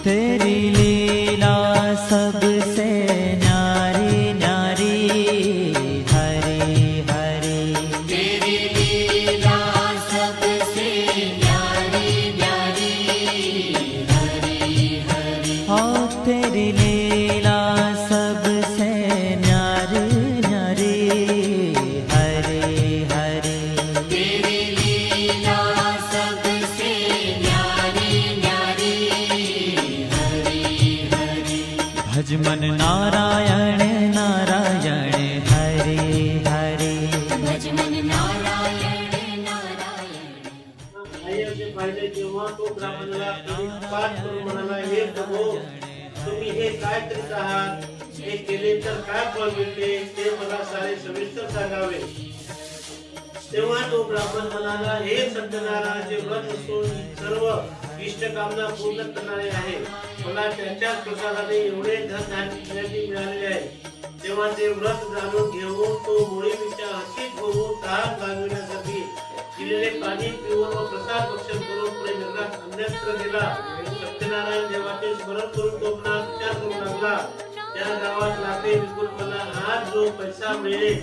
तेरी लीला सबसे न्यारी न्यारी हरे हरे। तेरी लीला सबसे न्यारी न्यारी हरे हरे। ओ तेरी लीला सबसे न्यारी न्यारी हरे हरे। तेरी लीला सबसे न्यारी न्यारी हरे हरे। भज मन नारायण नारायण हरे हरे। भज मन नारायण नारायण। आईचे पाहिले तेव्हा तो ब्राह्मणाला पाठ करून म्हणाला, हे प्रभू तुम्ही हे काय करीत आहात, हे केले तर काय फळ मिळते ते मला सारे सविस्तर सांगावे। तेव्हा तो ब्राह्मण म्हणाला, हे सत्यनारायणाचे व्रत असून सर्व इष्टकामना पूर्ण करणारे आहे, मला त्याच्याच प्रसादाने एवढे धनधान्य मिळालेले आहे। तेव्हा ते व्रत जाणून घेऊन तो मुळीच्या हसीत होऊन तहान भागविण्यासाठी दिलेले पाणी पिऊन व प्रसाद भक्षण करून पुढे नगरात अन्यत्र गेला। सत्यनारायण देवाचे स्मरण करून तो पुन्हा विचार करू लागला, त्या गावात लाकडे विकून मला आज जो पैसा मिळेल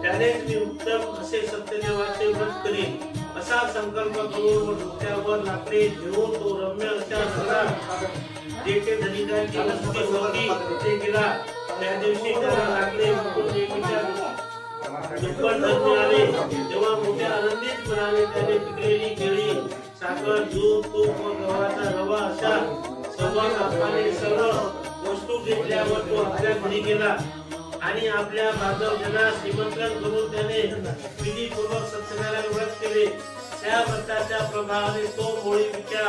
त्यानेच मी उत्तम असे सत्यदेवाचे व्रत करीन, असा संकल्प करून डोक्यावर लाकडे घेऊन तो रम्य अशा नगरात जेथे धनिकांची वस्ती होती तिथे गेला। त्या दिवशी त्याला लाकडे विकून नेहमीच्या दुप्पट धन मिळाले। तेव्हा मोठ्या आनंदित मनाने त्याने पिकलेली केळी, साखर, दूध, तूप व गव्हाचा रवा अशा सर्व कापाने सर्व वस्तू घेतल्यावर तो आपल्या घरी गेला आणि आपल्या बांधवजनास निमंत्रण करून त्याने विधीपूर्वक सत्यनारायण व्रत केले। त्या व्रताच्या प्रभावाने तो मुळीच्या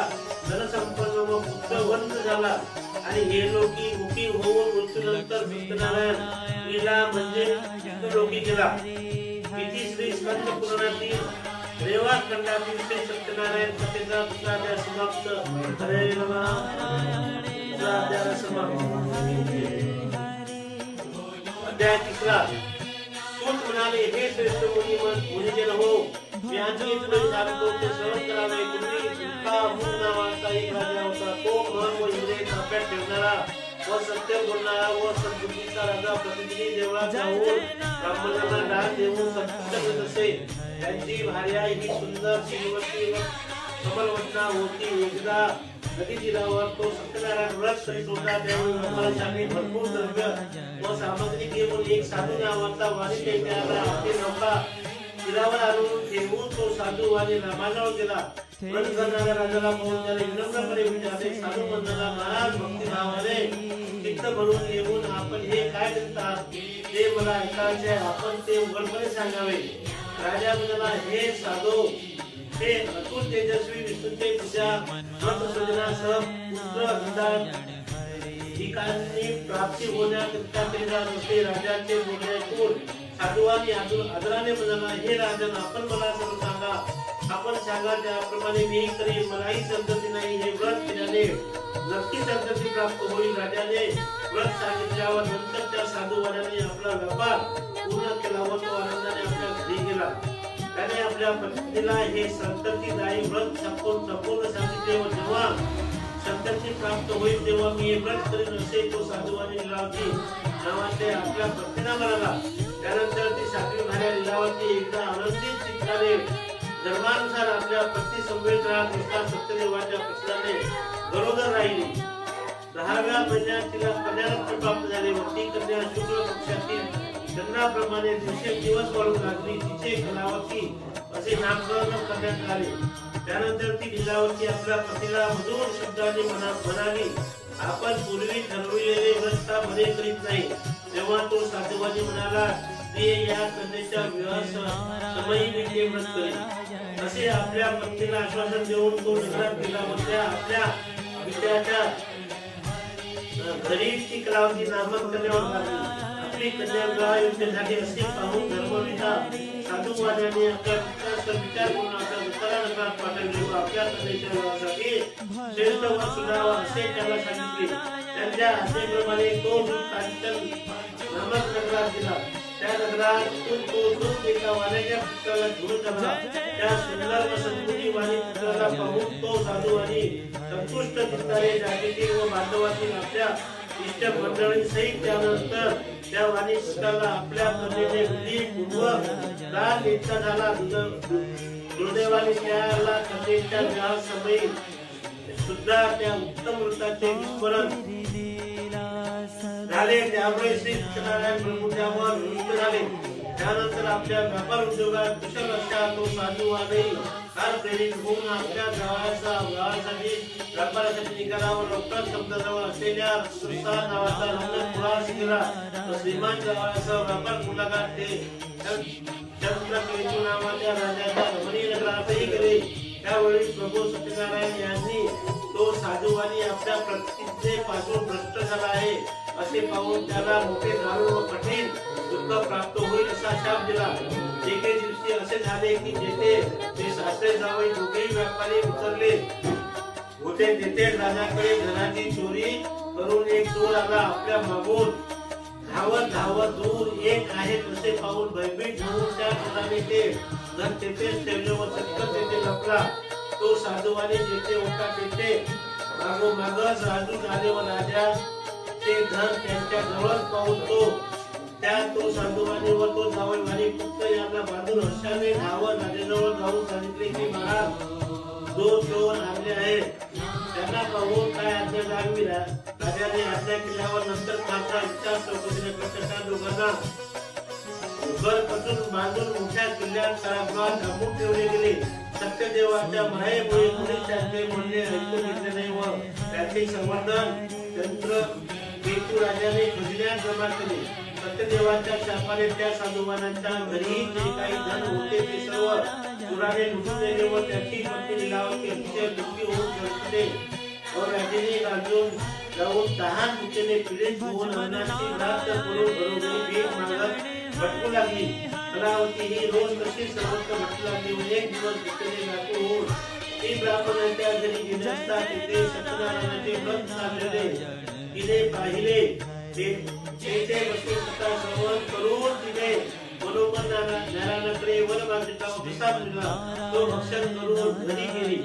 धनसंपन्न व पुत्रवंत झाला आणि हे लोकी मुखी होऊन मृत्यूनंतर सत्यनारायण लीला म्हणजे लोकी गेला। इति श्री स्कंद पुराणातील रेवा खंडातील श्री सत्यनारायण कथेचा दुसरा अध्याय समाप्त। हरे नमः। दुसरा अध्याय समाप्त। अध्याय तिसरा। सूत म्हणाले, हे श्रेष्ठ मुनिजन हो, मी आणखी तुला सांगतो ते श्रवण करावे। पूर्वी तुका मूळ नावाचा एक राजा होता, तो मन व इंद्रिय ताब्यात ठेवणारा व सत्य बोलणारा व सद्बुद्धीचा राजा प्रतिदिनी देवळात जाऊन ब्राह्मणांना दान देऊन संतुष्ट करत असे। त्यांची भार्या ही सुंदर श्रीवती व कमलवदना होती। एकदा नदी तीरावर तो सत्यनारायण व्रत करीत होता, त्यावेळी ब्रह्मचारी भरपूर द्रव्य व सामग्री घेऊन एक साधू नावाचा वाणी तेथे आला। आपली नौका तीरावर आणून ठेवून तो साधू वाणी रामाजवळ गेला। व्रत करणाऱ्या राजाला पाहून त्याने विनम्रपणे विचारले, साधू म्हणाला, महाराज भक्तिभावाने चित्त भरून येऊन आपण हे काय करीत आहात ते मला ऐकायचे आहे, आपण ते उघडपणे सांगावे। राजा म्हणाला, हे साधू, हे अतुल तेजस्वी विष्णूचे पूजा व्रत सजनासह पुत्र विधान ठिकाणी प्राप्ती होण्याकरिता ते जात होते। राजाचे बोलणे ऐकून साधूवानी आदराने म्हणाला, हे राजन, आपण मला सर्व सांगा, आपण सांगा त्याप्रमाणे मी करीन, मलाही संतती नाही, हे व्रत केल्याने नक्की संतती प्राप्त होईल। राजाने व्रत सांगितल्यावर नंतर त्या साधूवाल्याने आपला व्यापार पूर्ण केला व तो आनंदाने आपल्या घरी गेला। त्याने आपल्या पत्नीला हे संततीदायी व्रत संपूर्ण सांगितले व जेव्हा संतती प्राप्त होईल तेव्हा मी हे व्रत करीन असे तो साधूवानी लीलावती नावाचे आपल्या पत्नीला म्हणाला। त्यानंतर ती सातवी भार्या लीलावती एकदा आनंदित चित्ताने धर्मानुसार आपल्या पती समवेत राहत असता सत्यदेवाच्या प्रसादाने बरोबर राहिली। 10व्या महिन्यात तिला कन्यारत्न प्राप्त झाले व ती कन्या शुक्ल पक्षातील चंद्राप्रमाणे दिवसेंदिवस वाढू लागली। तिचे कलावती असे नामकरण करण्यात आले। त्यानंतर ती लीलावती आपल्या पतीला मधुर शब्दाने म्हणाली, आपण पूर्वी ठरविलेले व्रत का बरे करीत नाही। तेव्हा तो साधूवादी म्हणाला, ते या कन्येच्या विवाह समयी मी ते व्रत करेन असे आपल्या पत्नीला आश्वासन देऊन तो नगरात गेला व त्या आपल्या विद्याच्या घरी ती कलावती नामक कन्यावर लागली। आपली कन्या विवाह योजनेसाठी असे पाहून धर्मविदा साधूवाद्याने आपल्या पुत्राचा विचार करून आपल्या दुसऱ्या नगरात पाठवले व आपल्या कन्येच्या विवाहासाठी श्रेष्ठ वर सुधावा असे त्याला सांगितले। त्यांच्या आज्ञेप्रमाणे तो कांचन नामक नगरात गेला। त्या नगरात तो एका वाण्याच्या पुत्राला घेऊन आला। त्या सुंदर व सद्बुद्धी वाणी पुत्राला पाहून तो साधूवादी संतुष्ट दिसणारे जातीतील व बांधवातील आपल्या इष्ट मंडळी सहित त्यानंतर त्या वाणिष्ठाला आपल्या पद्धतीने विधीपूर्वक दान देता झाला. दुर्दैवाने त्याला कन्येच्या विवाहासमयी सुद्धा त्या उत्तम व्रताचे विस्मरण झाले. त्यामुळे श्री सत्यनारायण प्रभू त्यावर रुष्ट झाले. त्यानंतर आपल्या व्यापार उद्योगात कुशल अशा तो साधूवाने फार प्रेरित होऊन आपल्या गावासाठी व्यापारासाठी निघाल्यावर डॉक्टर शब्दाजवळ असलेल्या सुरसा नावाचा रमण पुरास केला. श्रीमान गावाचा व्यापार मुलाखत ते चंद्रकेतू नावाच्या राजाच्या रमणीय नगरातही गेले. त्यावेळी प्रभू सत्यनारायण यांनी तो साधूवानी आपल्या प्रतिज्ञेपासून भ्रष्ट झाला आहे असे पाहून त्याला मोठे दारुण व कठीण दुःख प्राप्त होईल असा शाप दिला. एके दिवशी असे झाले की जेथे ते सासरे जावई दोघेही व्यापारी उतरले होते तेथे राजाकडे धनाची चोरी करून एक चोर आला. आपल्या मागून धावत दूर एक आहे तसे पाहून भयभीत होऊन त्या चोराने ते धन तेथेच ठेवले व चटकन तेथे लपला. तो साधूवाने जेथे होता तेथे मागोमागच राजून आले व राजा ते धन त्यांच्या जवळच पाहून तो साधूवानी व तो जावईवाणी पुत्र यांना बांधून हर्षाने धावत राजाजवळ जाऊन सांगितले की महाराज जो चोर आणले आहे त्यांना पाहून काय आज्ञा द्यावी. राजाने आज्ञा केल्यावर नंतर मात्र विचार चौकशीने त्या दोघांना घर कसून बांधून मोठ्या किल्ल्यात कारागृहात डांबून ठेवले गेले. सत्यदेवाच्या मायेमुळे कोणी त्यांचे म्हणणे ऐकून घेतले नाही व त्याचे संवर्धन चंद्रकेतू राजाने खजिन्यात जमा केले. सत्यदेवाच्या शापाने त्या साधुवानाच्या घरी जे काही धन होते ते सर्व चोराने लुटून नेले व त्याची पत्नी लीलावती अतिशय दुःखी होऊन जळते व राजाने गाजून जाऊन तहान भुकेने पीडित होऊन अन्नाची रात करून घरोघरी भीक मागत भटकू लागली. कलावती ही रोज कशी सर्वत्र भटकू लागली व एक दिवस भुकेने व्याकुळ होऊन ती ब्राह्मणाच्या घरी गेली असता तिथे सत्यनारायणाचे व्रत चाललेले तिने पाहिले. तेथे बसून सकाळ श्रवण करून तिने मनोमन नारायणाकडे वनमार्गिका प्रसाद दिला. तो भक्षण करून घरी गेली.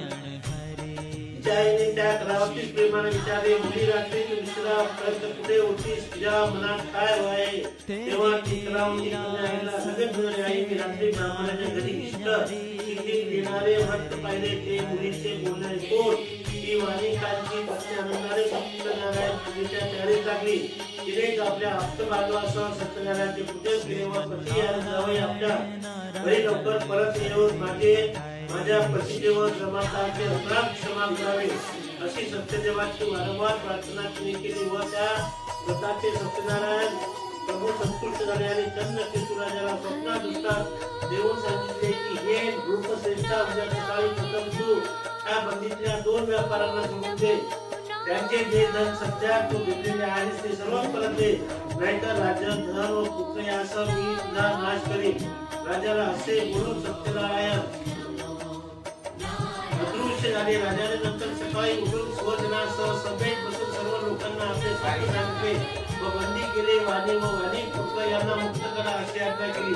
तिच्या आईने त्या कलावतीस प्रेमाने विचारले मुली रात्री तू विश्रामपर्यंत कुठे होतीस तुझ्या मनात काय आहे. तेव्हा ती कलावती आईला सगळे म्हणाले आई मी रात्री ब्राह्मणाच्या घरी इष्ट सिद्धी देणारे भक्त पाहिले ते मुलीचे बोलणे ऐकून ती वाणी कालची पत्नी आनंदाने सत्यनारायण पूजेच्या तयारीत लागली. तिने आपल्या आप्त बांधवासह सत्यनारायणचे पूजन केले व पती आणि जावई आपल्या घरी लवकर परत येऊन माझ्या पतीदेव जमाताचे अपराध क्षमा करावे अशी सत्यदेवाची वारंवार प्रार्थना तिने केली व त्या व्रताचे सत्यनारायण प्रभू संतुष्ट झाले आणि चंद्रकेतू राजाला स्वप्नात दृष्टांत देऊन सांगितले की हे नृपश्रेष्ठा उद्या सकाळी प्रथम तू त्या बंदीतल्या 2 व्यापाऱ्यांना सोडून दे. त्यांचे जे धन सध्या तू घेतलेले आहेस ते सर्व परत दे नाहीतर राज्य धन व पुत्र यासह मी तुझा नाश करीन. राजाला असे बोलून सत्यनारायण अदृश्य झाले. राजाने नंतर सकाळी उठून स्वजनासह सभेत बसून सर्व लोकांना आपले साधू सांगितले व बंदी केले. वाणी व वाणी पुत्र यांना मुक्त करा अशी आज्ञा केली.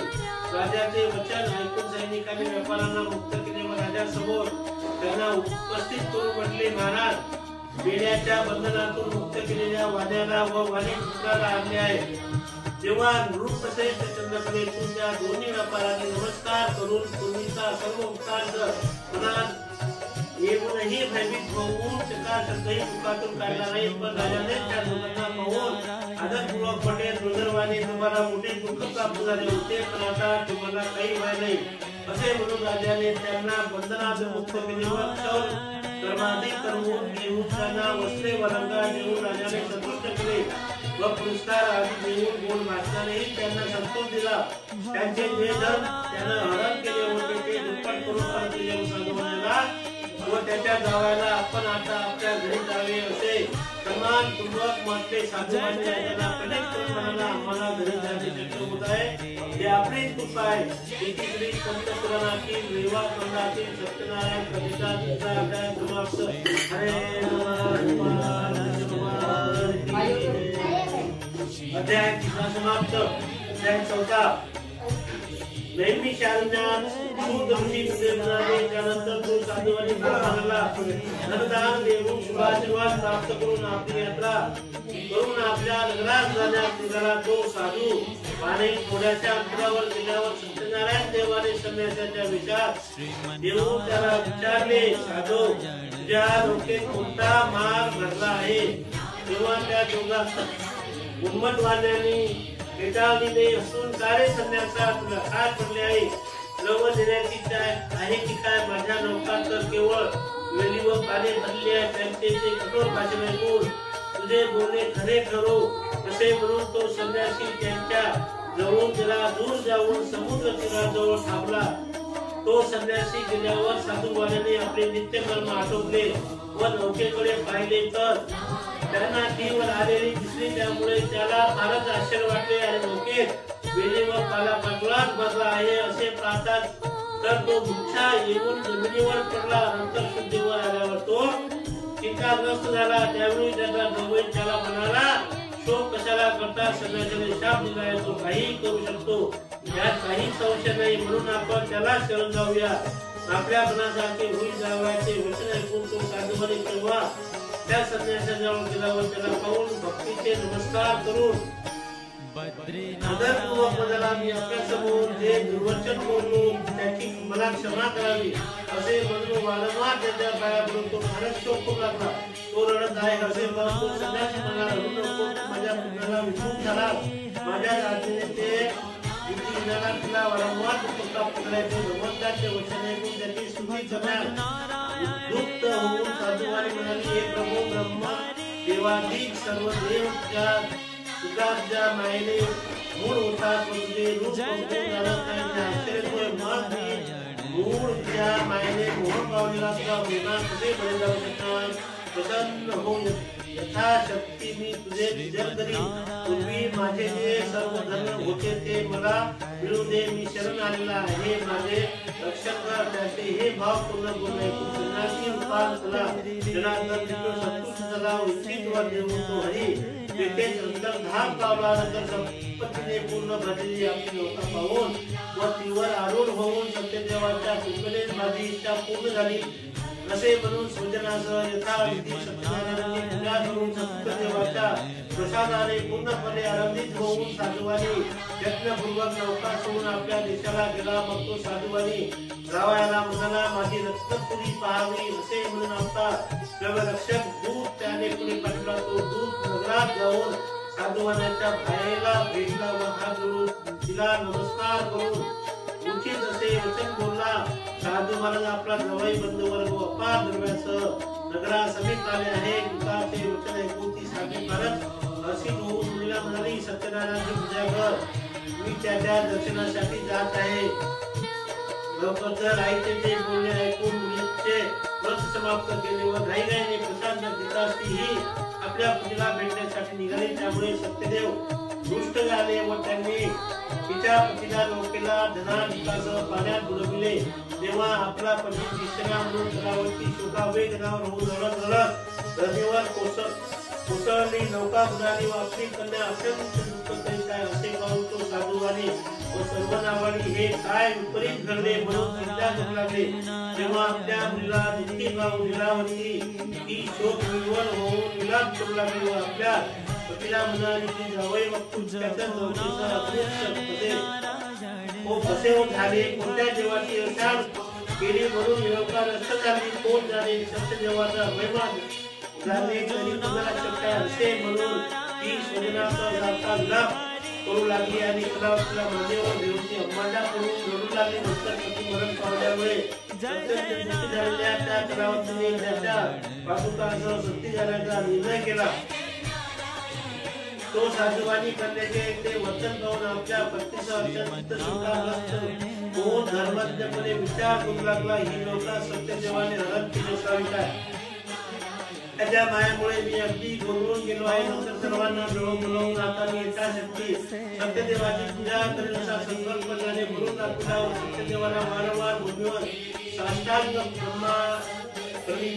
राजाचे वचन ऐकून सैनिकांनी व्यापाऱ्यांना मुक्त केले व राजासमोर त्यांना उपस्थित करून म्हटले महाराज बेड्याच्या बंधनातून मुक्त केलेल्या वाण्याला व वाणी पुत्राला आणले आहे. जेव्हा नृपश्रेष्ठ चंद्रकेतू त्या दोन्ही व्यापाऱ्यांनी नमस्कार करून पूर्वीचा सर्व उपकार मनात येऊनही भयभीत होऊन चकाचकही मुखातून काढला नाही पण राजाने त्या दोघांना पाहून आदरपूर्वक म्हटले दुर्दैवाने तुम्हाला मोठे दुःख प्राप्त झाले होते पण आता तुम्हाला काही भय नाही असे म्हणून राजाने त्यांना बंधनात मुक्त केले व कर्माधी करवून घेऊन त्यांना वस्त्रे वरंगा देऊन राजाने संतुष्ट केले व पुरस्कार आदी देऊन गोड भाषणानेही त्यांना संतोष दिला. त्यांचे जे धन त्यांना हरण केले होते ते दुप्पट करून परत दिले साधूवानाला व त्याच्या जावयाला आपण आता आपल्या घरी जावे असे सन्मानपूर्वक म्हटले. साधूवानी राजाला कनेक्ट करून म्हणाला आम्हाला घरी जाणे शक्य होत आहे हे आपलीच कृपा आहे. एकीकडे संत पुराणातील रेवा खंडातील सत्यनारायण कविता तिसरा अध्याय समाप्त. अध्याय 3 समाप्त. अध्याय 4 नेहमी शालिनाथ सूत ऋषी तुझे म्हणाले. त्यानंतर तो साधूवानी म्हणाला, धनदान देऊन शुभाशीर्वाद प्राप्त करून आपली यात्रा करून आपल्या नगरात जाण्यास निघाला. तो साधू अनेक थोड्याशा अंतरावर गेल्यावर सत्यनारायण देवाने संन्यासाच्या वेशात येऊन त्याला विचारले, साधू तुझ्या डोक्यात कोणता मार भरला आहे? तेव्हा त्या जोगा उन्मत्वाने भेटावलेले असून सारे संन्यासा तुला काय पडले आहे? लव देण्याची आहे की काय? माझ्या नौकात तर केवळ वेली व पाने भरले आहे. त्यांचे ते कठोर भाषण ऐकून तुझे बोलणे खरे ठरो असे म्हणून तो संन्यासी त्यांच्या जवळून त्याला दूर जाऊन समुद्र तीराजवळ थांबला. तो संन्यासी गेल्यावर साधूवाल्याने आपले नित्यकर्म आटोपले व नौकेकडे पाहिले तर त्यांना तीवर आलेली दिसली. त्यामुळे त्याला फारच आश्चर्य वाटले आणि नौकेत वेली व पाला पाचोळाच भरला आहे असे पाहतात तर तो गुच्छा येऊन जमिनीवर पडला. नंतर शुद्धीवर आल्यावर तो चिंताग्रस्त झाला. त्यावेळी त्याचा जवळ त्याला म्हणाला, शोक कशाला करता? संन्यासाने शाप दिलाय, तो काही करू शकतो, यात काही संशय नाही. म्हणून आपण त्याला शरण जाऊया. आपल्या मनासारखे होई जावायचे वचन ऐकून तो साधूवानी तेव्हा त्या संन्यासाजवळ गेला व त्याला पाहून भक्तीचे नमस्कार करून आदरपूर्वक म्हणाला, मी आपल्यासमोर जे दुर्वचन बोललो त्याची मला क्षमा करावी असे म्हणून वारंवार त्याच्या पाया पडून तो फारच शोक करू लागला. तो रडत आहे असे म्हणून तो संन्यासी म्हणाला, रडू नको, माझ्या पुत्राला विसरून झाला. माझ्या आज्ञेने ते बुद्धिहीनाला तिला वारंवार प्राप्त करायचे. भगवंताचे वचन ऐकून त्याची स्तुती करण्यास उद्युक्त होऊन साधूवानी म्हणाली, हे प्रभू ब्रह्मा देवाधिक सर्व देव तुझ्या मायेने मूळ होता तुझे रूप आश्चर्य मूळ त्या मायेने मोह पावलेला तुझा होणार कसे बरे जाऊ शकणार? प्रसन्न होऊन यथाशक्ती मी तुझे पूजन करीन. पूर्वी माझे जे सर्व धन होते ते मला मिळू दे. मी शरण आलेला आहे, माझे रक्षण कर. त्याचे हे भाव पूर्ण बोलणे संन्यासी रूपात झाला. जनार्दन संतुष्ट झाला. इच्छित वर देऊन तो हरी तेथेच अंतर धाम पावला. नंतर संपत्तीने पूर्ण भरलेली आपली नौका पाहून व तीवर आरूढ होऊन सत्यदेवाच्या कृपेनेच माझी इच्छा पूर्ण झाली असे म्हणून सुजनासह यथाविधी सत्यनारायणाची पूजा करून सत्यदेवाच्या प्रसादाने पूर्णपणे आनंदित होऊन साधूवानी यत्नपूर्वक नौका सोडून आपल्या देशाला गेला. मग तो साधूवानी रावयाला म्हणाला, माझी रत्नपुरी पाहावी असे म्हणून आपला रक्षक दूत त्याने पुढे पाठवला. तो दूत नगरात जाऊन साधूवानाच्या बाहेरला भेटला व हात जोडून तिला नमस्कार करून उचित असे वचन बोलला. साधू महाराज आपला जवळ बंधू वर्ग अपार दरम्यासह नगरा समीप आले आहे. तुकाचे वचन ऐकून ती साधी भारत हसीन होऊन मुलीला म्हणाली, सत्यनारायणाची पूजा कर, मी त्याच्या दर्शनासाठी जात आहे. लवकर आईचे ते बोलणे ऐकून मुलीचे व्रत समाप्त केले व घाईघाईने प्रसाद न घेता तीही आपल्या पतीला भेटण्यासाठी निघाली. त्यामुळे सत्यदेव रुष्ट झाले व त्यांनी तिच्या पतीला नौकेला धनाधिकासह पाण्यात बुडविले. तेव्हा आपला पती तिसरा म्हणून तलावाची शोकावेगनावर होऊन रडत रडत नदीवर कोसळली. नौका बुडाली व आपली कन्या अत्यंत दुःख करीत आहे असे पाहून तो साधूवानी व सर्व नावानी हे काय विपरीत घडले म्हणून चिंता करू लागले. तेव्हा आपल्या मुलीला दुःखी पाहून लीलावती ही शोक विह्वल होऊन विलाप करू लागली व आपल्या पतीला म्हणाली की जावई मग त्याच्या नौकेचा हो कसे हो झाले, कोणत्या देवाची रक्षण केली म्हणून नौका नष्ट झाली, कोण जाणे सत्यदेवाचा महिमा जाणे तरी तुम्हाला शक्य असे म्हणून ती स्वजनाचा जाता विलाप करू लागली आणि कलावतीला मान्यवर देवची अंबाजा करून रडू लागली. नंतर पती मरण पावल्यामुळे झालेल्या त्या कलावतीने त्याच्या पादुकासह सती जाण्याचा निर्णय केला. तो साधूवानी करण्याचे ते वचन पाहून आपल्या पत्नीसह अत्यंत शोकाग्रस्त होऊन धर्मज्ञपणे विचार करू लागला, ही नौका सत्यदेवाने हरण केली असावी काय? त्याच्या मायामुळे मी अगदी गोंधळून गेलो आहे. नंतर सर्वांना बोलवून आता मी यथाशक्ती सत्यदेवाची पूजा करेन असा संकल्प झाले. म्हणून आपला सत्यदेवाला वारंवार भूमीवर साष्टांग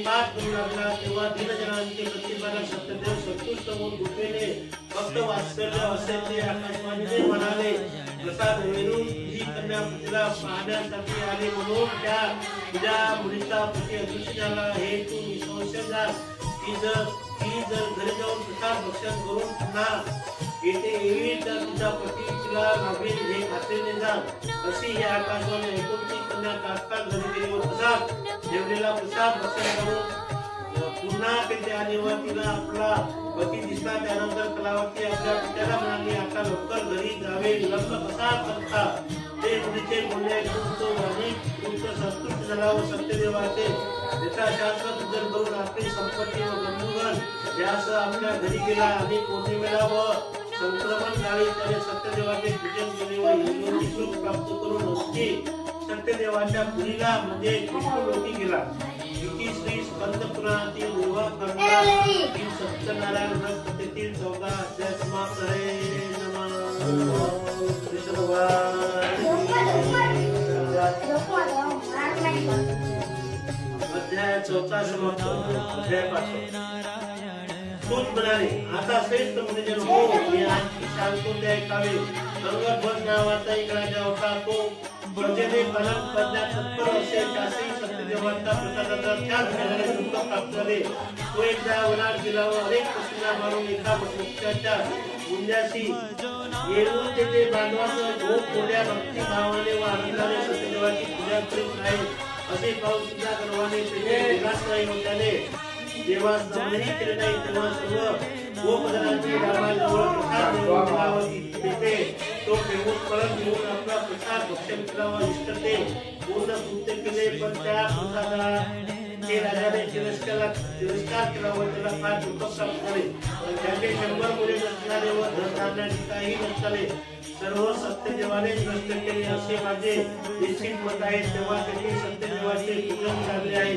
पाठ करू लागला तेव्हा दीनजनांचे प्रतिपादक सत्यदेव संतुष्ट होऊन कृपेने भक्त वात्सल्य असे ते आकाशवाणीने म्हणाले, प्रसाद वेरून ही कन्या पतीला पाहण्यासाठी आले म्हणून त्या तुझ्या मुलीचा पती अदृश्य झाला हे तू निसंशय जा. ती जर घरी जाऊन प्रसाद भक्षण करून पुन्हा येथे येईल तर तुझा पती तिला मागेल हे खात्रीने जा. अशी ही आकाशवाणी ऐकून ती कन्या तात्काळ घरी गेली व प्रसाद जेवलेला प्रसाद भक्षण करून पुन्हा तेथे आली व तिला आपला पती दिसला. त्यानंतर कलावती आपल्या पित्याला म्हणाली, आता लवकर घरी जावे, विलंब कसा करता. ते मुलीचे बोलणे ऐकून तो अधिक संतुष्ट झाला व सत्यदेवाचे त्याचा शाश्वत पूजन करून आपली संपत्ती व बंधुगण यासह आपल्या घरी गेला. आणि पौर्णिमेला व संक्रमण काळी त्याने सत्यदेवाचे पूजन केले व योगी सुख प्राप्त करून नसती सत्यदेवाच्या पुरीला म्हणजे विष्णुलोकी गेला. युती श्री स्कंद पुराणातील विवाह खंडातील सत्यनारायण व्रत कथेतील 14 अध्याय समाप्त आहे. नमः कृष्ण भगवान. अध्याय 14 समाप्त. अध्याय 5. सूत म्हणाले, आता श्रेष्ठ मुनिजन हो, मी आणखी सांगतो ते ऐकावे. अंगध्वज नावाचा एक राजा होता. तो प्रजेने पालन करण्यात तत्पर असे. त्यासही सत्यदेवाच्या प्रसादाचा त्याग झाल्याने दुःख प्राप्त झाले. तो एकदा वनात गेला व अनेक पशूंना मारून एका वृक्षाच्या गुंजाशी येऊन तेथे बांधवासह खूप मोठ्या भक्तिभावाने व आनंदाने सत्यदेवाची पूजा करीत आहे. असे पाहून सुद्धा गर्वाने तेथे विलास नाही होत्याने जेव्हा समजही केले नाही तेव्हा सर्व गोपधनाची रामाजवळ प्रसाद देऊन कलावती तेथे तो फेकून परत घेऊन आपला प्रसाद भक्षण केला व इष्टते पूर्ण कृत्य केले. पण त्या प्रसादाचे राजाने तिरस्कार केला व त्याला फार दुःख प्राप्त झाले. त्याचे 100 मुले नसणारे व धनधान्याचे काही नसणारे सर्व सत्यदेवाने नष्ट केले असे माझे निश्चित मत आहे. तेव्हा त्यांनी सत्यदेवाचे पूजन झाले आहे.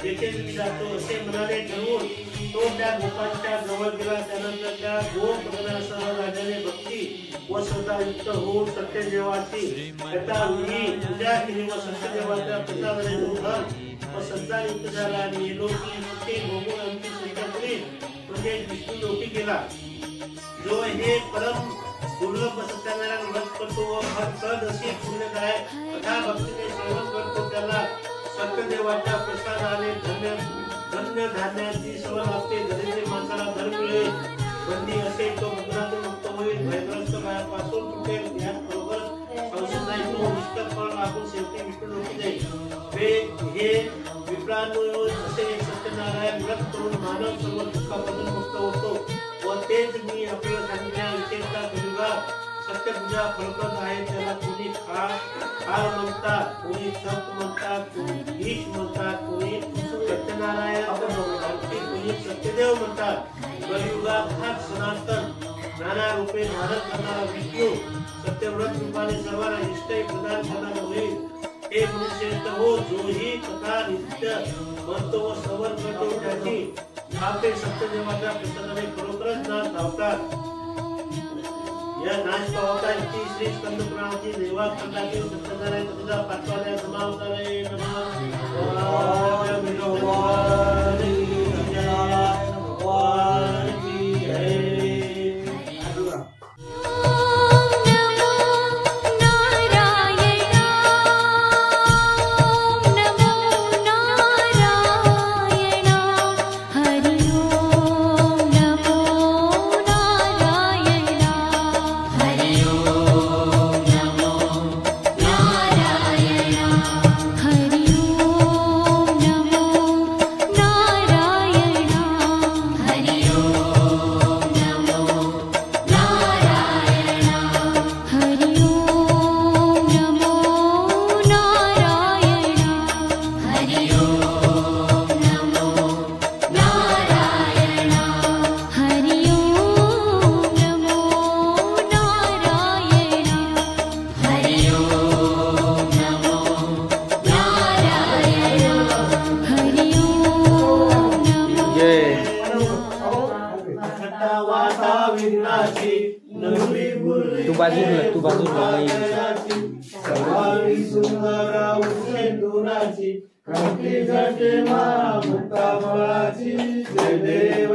जेथे मी जातो असे म्हणाले ठरवून तो त्या गोपांच्या जवळ गेला. त्यानंतर त्या गोपधनासह राजाने भक्ती व श्रद्धायुक्त होऊन सत्यदेवाची यथाविधी पूजा केली व सत्यदेवाच्या प्रसादाने धन व श्रद्धायुक्त झाला आणि लोकी ते भोगून अंतिम संध्याकाळी म्हणजे विष्णुलोकी गेला. जो हे परम दुर्लभ सत्यनारायण व्रत करतो व फळ अशी पुण्यदाय कथा भक्तीने सेवन करतो त्याला सत्यदेवाच्या प्रसादाने धन्य धान्याची सवय लागते. दरिद्र माणसाला धन मिळेल, बंदी असेल तो बंधनातून मुक्त होईल, भयग्रस्त भयापासून तुटेल. याचबरोबर संशय नाही तो निष्ठ फळ लागून शेवटी विष्णुलोकी जाईल. हे विप्रांनो असे सत्यनारायण व्रत करून मानव सर्व दुःखापासून मुक्त होतो व तेच मी आपल्याला सांगितल्या विशेषतः कलियुगात सत्यपूजा फलप्रद आहे. त्याला कोणी खार म्हणतात, कोणी तप म्हणतात, कोणी ईश म्हणतात, कोणी सत्यनारायण कोणी सत्यदेव म्हणतात. कलियुगात हा सनातन नाना रूपे धारण करणारा विष्णू सत्यव्रत रूपाने सर्वांना निष्ठा प्रदान करणारा होईल. हे मनुष्यश्रेष्ठ हो, जोही कथा नित्य म्हणतो व श्रवण करतो त्याची आपले सत्यदेवाच्या प्रसादाने खरोखरच नाश धावतात. या नाश पावतांची श्री स्कंद पुराणाची देवा खंडातील सत्यनारायण कथेचा 5वा अध्याय समाप्त आहे. तू बाजूला सर्वांगी सुंदरा उसेंदुराची कंठी जटे मुक्ता फळाची जय देव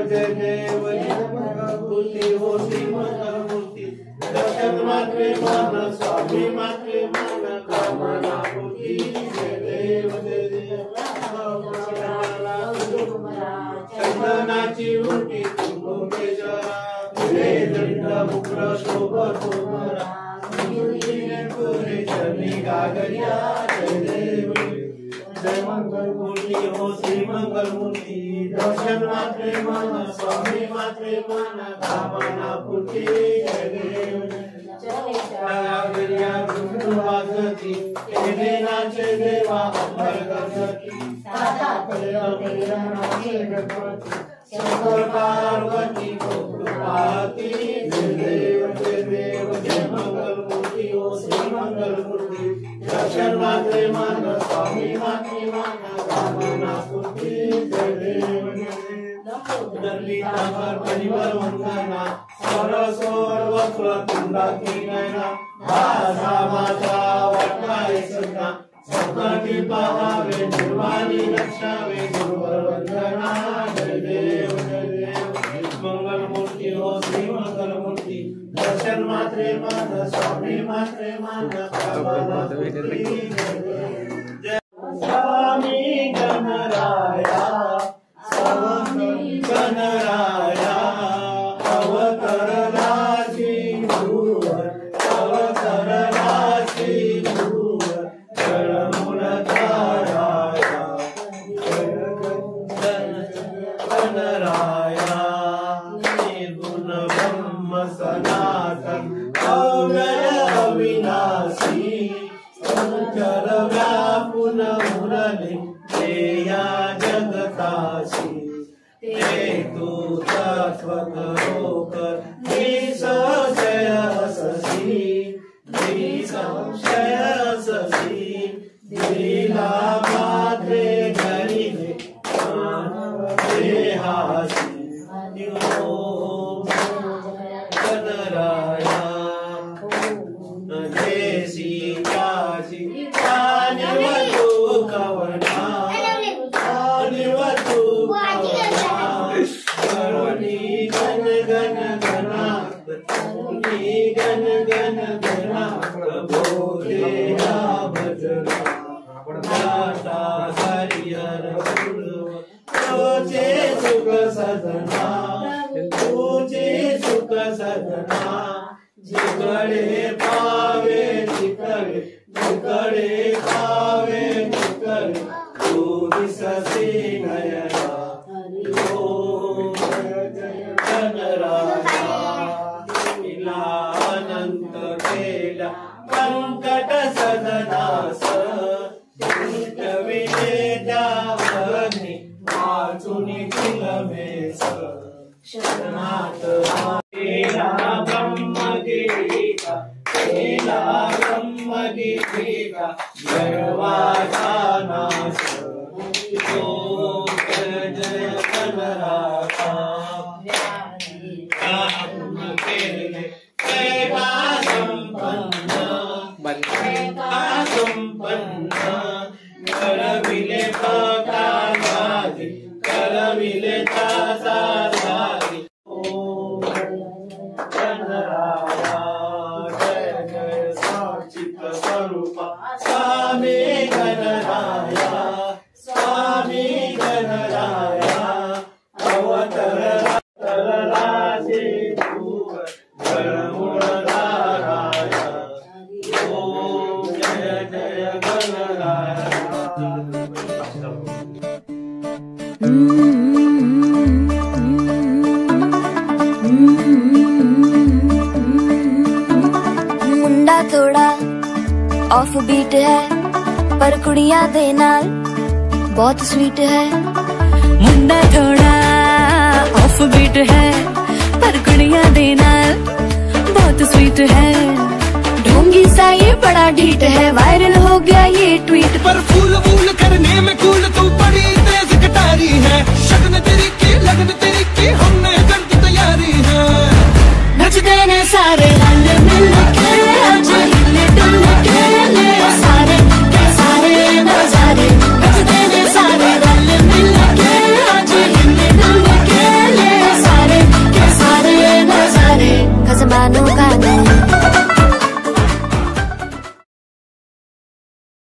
मूर्ती होती मंगलमूर्ती दर्शन मात्रे मान स्वामी मात्रे मान कामना पूर्ती जय देव चंदनाची उंटी कुंभेश्वरा जय दंड मुकुट शोभत तुम्हारा पुरे चरणी गागरिया जय देव जय मंगल मूर्ति हो श्री मंगल मूर्ति दर्शन मात्रे मन स्वामी मात्रे मन कामना पूर्ति जय देव गागरिया गुरु वाजती केले नाचे देवा अंबर गणपती सादा पेरा नाचे गणपती शंकर पार्वती पार्वती जय देव जय मंगल मूर्ति हो श्री मंगल मूर्ति दर्शन मात्रे मन स्वामी मात्रे मन कामना पूर्ति जय देव दलिता पर परिवार वंदना सरस्वर वक्र तुंडा की नैना भाषा माता वटाई सदा सपनाटी पाहावे निर्वाणी रक्षावे गुरुवर वंदना जय देव मंगल मूर्ति हो श्री मंगल मूर्ति दर्शन मात्रे मन स्वामी मात्रे मन कामना पूर्ति जय स्वामी गणराया स्वामी गणराया अवतरला सिंधुवर अवतरला सिंधुवर गणमुलधाराया गणराया निर्गुण ब्रह्म सनातन अव्यय अविनाशी संचर व्यापुन मुरली तेया जगताशी ते तू तत्वकरोकर निसंशय अससी दिला मात्रे घरिले देहासी गणराया देशी काशी निवतू कवना निवतू करुणी गण गण गणा गण गण गणा बोलेया भजना दाता हरिहर तुझे सुख सदना तुझे सुख सदना जिकडे पावे जिकडे जिकडे पावे जिकडे तू दिससे नयना गणराया अनंत केला कंकट सदनास विद्यावनी वाचुनी चिलमेस शरणात केला ब्रह्मगीता केला ब्रह्मगीता गर्वाचा नाश जय गणराया केले कैका संपन्न करविले पकाराधी करविले तासाराधी ओम गणराया जय जय साचित स्वरूपा स्वामी गणराया स्वामी गणराया अवतरला सिंधुवर गणमुलधाराया ओम जय जय गणराया मुंडा थोड़ा ऑफ बीट है पर कुड़ियां दे नाल बहुत स्वीट है। मुंडा थोड़ा ऑफ बीट है पर कुड़ियां दे नाल बहुत स्वीट है। ढोंगी सा ये बड़ा ढीठ है वायरल हो गया ये ट्वीट पर फूल वूल करने में कूल तू बड़ी तेज कटारी है। शगन तेरी की लगन तेरी की हमने कर दी तैयारी है। नचते ने सारे रंग में अनोखा